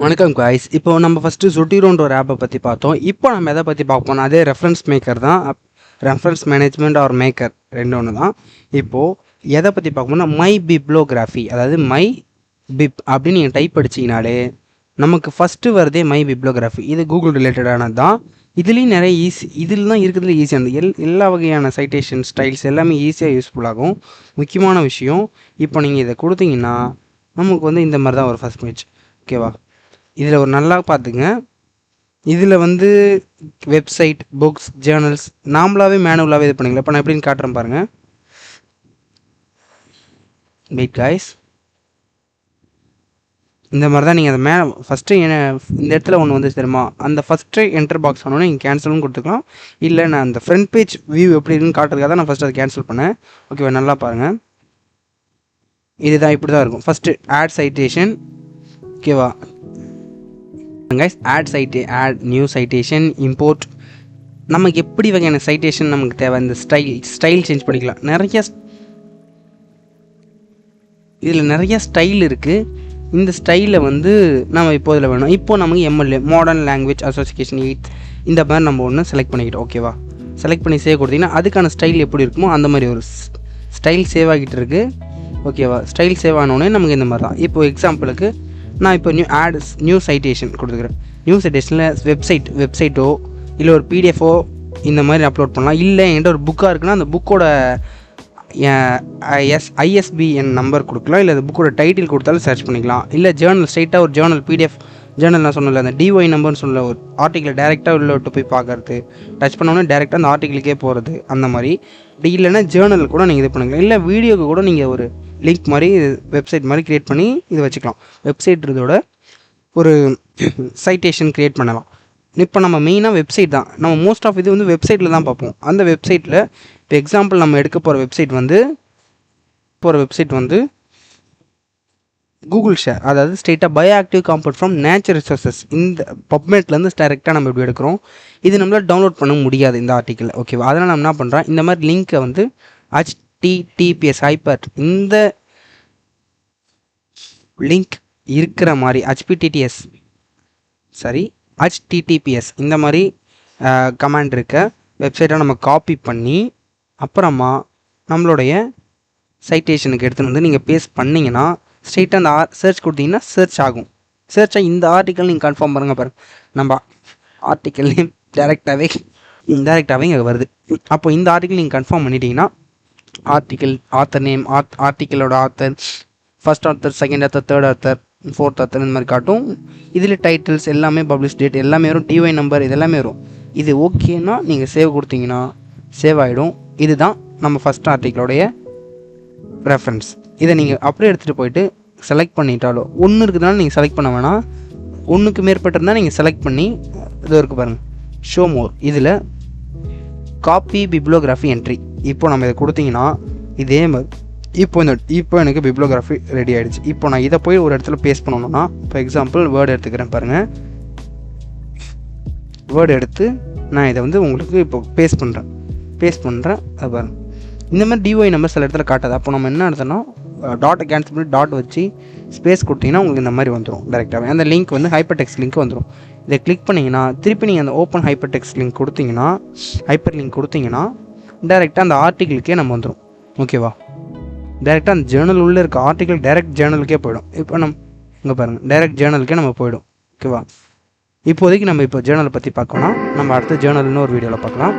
வணக்கம் காய்ஸ். இப்போ நம்ம ஃபஸ்ட்டு சுட்டிரோன்ற ஒரு ஆப்பை பற்றி பார்த்தோம். இப்போ நம்ம எதை பற்றி பார்ப்போம், அதே ரெஃபரன்ஸ் மேக்கர் தான். ரெஃபரன்ஸ் மேனேஜ்மெண்ட் ஆர் மேக்கர் ரெண்டு ஒன்று தான். இப்போது எதை பற்றி பார்க்கணும்னா மை பிப்ளோகிராஃபி, அதாவது மை பிப் அப்படின்னு நீங்கள் டைப் அடிச்சிங்கனாலே நமக்கு ஃபஸ்ட்டு வருதே மை பிப்ளோகிராஃபி. இது கூகுள் ரிலேட்டடானது தான். இதுலேயும் நிறைய இதில் தான் இருக்கிறதுல ஈஸியானது. எல்லா வகையான சைட்டேஷன் ஸ்டைல்ஸ் எல்லாமே ஈஸியாக யூஸ்ஃபுல்லாகும். முக்கியமான விஷயம், இப்போ நீங்கள் இதை கொடுத்தீங்கன்னா நமக்கு வந்து இந்த மாதிரி தான் ஒரு ஃபஸ்ட் பேஜ். ஓகேவா? இதில் ஒரு நல்லா பார்த்துங்க. இதில் வந்து வெப்சைட், புக்ஸ், ஜேர்னல்ஸ் நாமளாகவே மேனுவலாகவே இது பண்ணிக்கலாம். இப்போ நான் எப்படின்னு காட்டுறேன் பாருங்கள். வெயிட் காய்ஸ், இந்த மாதிரி தான் நீங்கள் அதை ஃபஸ்ட்டு இந்த இடத்துல ஒன்று வந்து தெரியுமா, அந்த ஃபஸ்ட்டு என்டர் பாக்ஸ் ஆனோடனே நீங்கள் கேன்சலும் கொடுத்துக்கலாம். இல்லை நான் அந்த ஃப்ரண்ட் பேஜ் வியூ எப்படி இருக்குன்னு காட்டுறதுக்காக தான் நான் ஃபஸ்ட்டு அதை கேன்சல் பண்ணேன். ஓகேவா? நல்லா பாருங்கள். இதுதான் இப்படி தான் இருக்கும். First add citation. ஓகேவா guys? Add new citation, import. நமக்கு எப்படி வகையான சைட்டேஷன் நமக்கு தேவை, இந்த ஸ்டைல் சேஞ்ச் பண்ணிக்கலாம். இதில் நிறைய ஸ்டைல் இருக்குது. இந்த ஸ்டைலில் வந்து நம்ம இப்போ இதில் வேணும். இப்போது நமக்கு எம்எல்ஏ மாடர்ன் லாங்குவேஜ் அசோசியேஷன் 8 இந்த மாதிரி நம்ம ஒன்று செலக்ட் பண்ணிக்கிட்டோம். ஓகேவா? செலக்ட் பண்ணி சேவ் கொடுத்தீங்கன்னா அதுக்கான ஸ்டைல் எப்படி இருக்குமோ அந்த மாதிரி ஒரு ஸ்டைல் சேவ் ஆகிட்டு இருக்குது. ஓகேவா? ஸ்டைல் சேவ் ஆனோடனே நமக்கு இந்த மாதிரி தான். இப்போது எக்ஸாம்பிளுக்கு நான் இப்போ நியூ சைட்டேஷன் கொடுத்துக்கிறேன். நியூ சைட்டேஷனில் வெப்சைட்டோ இல்லை ஒரு பிடிஎஃபோ இந்த மாதிரி அப்லோட் பண்ணலாம். இல்லை என்கிட்ட ஒரு புக்காக இருக்குன்னா அந்த புக்கோட ஐஎஸ்பிஎன் நம்பர் கொடுக்கலாம். இல்லை அந்த புக்கோட டைட்டில் கொடுத்தாலும் சர்ச் பண்ணிக்கலாம். இல்லை ஜேர்னல், ஸ்ட்ரைட்டாக ஒரு ஜேர்னல் பிடிஎஃப் ஜேர்னல் நான் சொன்னல, அந்த டிஒய் நம்பர்னு சொல்ல ஒரு ஆர்டிக்கில் டேரெக்டாக உள்ள விட்டு போய் பார்க்கறது, டச் பண்ணோன்னே டேரெக்டாக அந்த ஆர்டிக்கிளுக்கே போகிறது, அந்த மாதிரி. அப்படி இல்லைன்னா ஜேர்னல் கூட நீங்கள் இது பண்ணிக்கலாம். இல்லை வீடியோக்கு கூட நீங்கள் ஒரு லிங்க் மாதிரி வெப்சைட் மாதிரி க்ரியேட் பண்ணி இது வச்சுக்கலாம். வெப்சைட் இதோட ஒரு சைட்டேஷன் க்ரியேட் பண்ணலாம். இப்போ நம்ம மெயினாக வெப்சைட் தான் நம்ம மோஸ்ட் ஆஃப் இது வந்து வெப்சைட்டில் தான் பார்ப்போம். அந்த வெப்சைட்டில் இப்போ எக்ஸாம்பிள் நம்ம எடுக்க போகிற வெப்சைட் வந்து கூகுள் ஷேர், அதாவது ஸ்டேட்டாக bioactive compound from nature resources. இந்த பப்மெட்லேருந்து டேரெக்டாக நம்ம இப்படி எடுக்கிறோம். இது நம்மளால் டவுன்லோட் பண்ண முடியாது இந்த ஆர்டிக்கிள். ஓகேவா? அதனால் நம்ம என்ன பண்ணுறோம், இந்த மாதிரி லிங்க்கை வந்து HTTPS ஹைப்பர் இந்த லிங்க் இருக்கிற மாதிரி HTTPS இந்த மாதிரி கமாண்ட் இருக்க வெப்சைட்டை நம்ம காப்பி பண்ணி அப்புறமா நம்மளுடைய சைட்டேஷனுக்கு எடுத்துகிட்டு வந்து நீங்கள் பேஸ்ட் பண்ணிங்கன்னா ஸ்ட்ரெயிட்டாக அந்த சர்ச் கொடுத்தீங்கன்னா சர்ச் ஆகும். சர்ச்சாக இந்த ஆர்டிக்கல் நீங்கள் கன்ஃபார்ம் பாருங்கள். நம்ம ஆர்டிக்கல் நேம் டேரெக்டாகவே இங்கே வருது. அப்போ இந்த ஆர்டிக்கல் நீங்கள் கன்ஃபார்ம் பண்ணிட்டீங்கன்னா ஆத்தர் நேம், ஆர்டிக்கலோட author, first author, second author, third author, fourth author இந்த மாதிரி காட்டும். இதில் டைட்டில்ஸ் எல்லாமே, பப்ளிஷ் டேட் எல்லாமே வரும், டிஒய் நம்பர் இதெல்லாமே வரும். இது ஓகேன்னா நீங்கள் சேவ் கொடுத்தீங்கன்னா சேவ் ஆகிடும். இதுதான் நம்ம ஃபஸ்ட் ஆர்டிக்கலோடைய ரெஃபரன்ஸ். இதை நீங்கள் அப்படியே எடுத்துகிட்டு போயிட்டு செலக்ட் பண்ணிட்டாலோ, ஒன்று இருக்குதுனால நீங்கள் செலக்ட் பண்ண வேணாம், ஒன்றுக்கு மேற்பட்டிருந்தால் நீங்கள் செலக்ட் பண்ணி இது இருக்குது பாருங்கள், ஷோ மோர். இதில் காப்பி பிப்ளோகிராஃபி என்ட்ரி. இப்போ நம்ம இதை கொடுத்தீங்கன்னா இதே மாதிரி இப்போ எனக்கு பிப்ளோகிராஃபி ரெடி ஆகிடுச்சு. இப்போ நான் இதை போய் ஒரு இடத்துல பேஸ்ட் பண்ணணும்னா, இப்போ எக்ஸாம்பிள் வேர்டு எடுத்துக்கிறேன் பாருங்கள். வேர்டு எடுத்து நான் இதை வந்து உங்களுக்கு இப்போ பேஸ்ட் பண்ணுறேன். அது பாருங்கள், இந்த மாதிரி டிஒய் நம்பர் சில இடத்துல காட்டாது. அப்போ நம்ம என்ன எடுத்தோன்னா டாட்டை கேன்சல் பண்ணி டாட் வச்சு ஸ்பேஸ் கொடுத்தீங்கன்னா உங்களுக்கு இந்த மாதிரி வந்துடும். டேரெக்டாகவே அந்த லிங்க் வந்து ஹைப்பர் டெக்ஸ்ட் லிங்க் வந்துடும். இதை கிளிக் பண்ணிங்கன்னா திருப்பி நீங்கள் அந்த ஓப்பன் ஹைப்பர் டெக்ஸ்ட் லிங்க் கொடுத்தீங்கன்னா டேரெக்டாக அந்த ஆர்டிக்கிளுக்கே நம்ம வந்துடும். ஓகேவா? டேரெக்டாக அந்த ஜேர்னல் உள்ளே இருக்க ஆர்டிக்கல் டேரெக்ட் ஜேர்னலுக்கே போயிடும். இப்போ இங்கே பாருங்கள், டேரெக்ட் ஜேர்னலுக்கே நம்ம போயிடும். ஓகேவா? இப்போதைக்கு நம்ம இப்போ ஜேர்னலை பற்றி பார்க்கணும். நம்ம அடுத்த ஜேர்னல்னு ஒரு வீடியோவில் பார்க்கலாம்.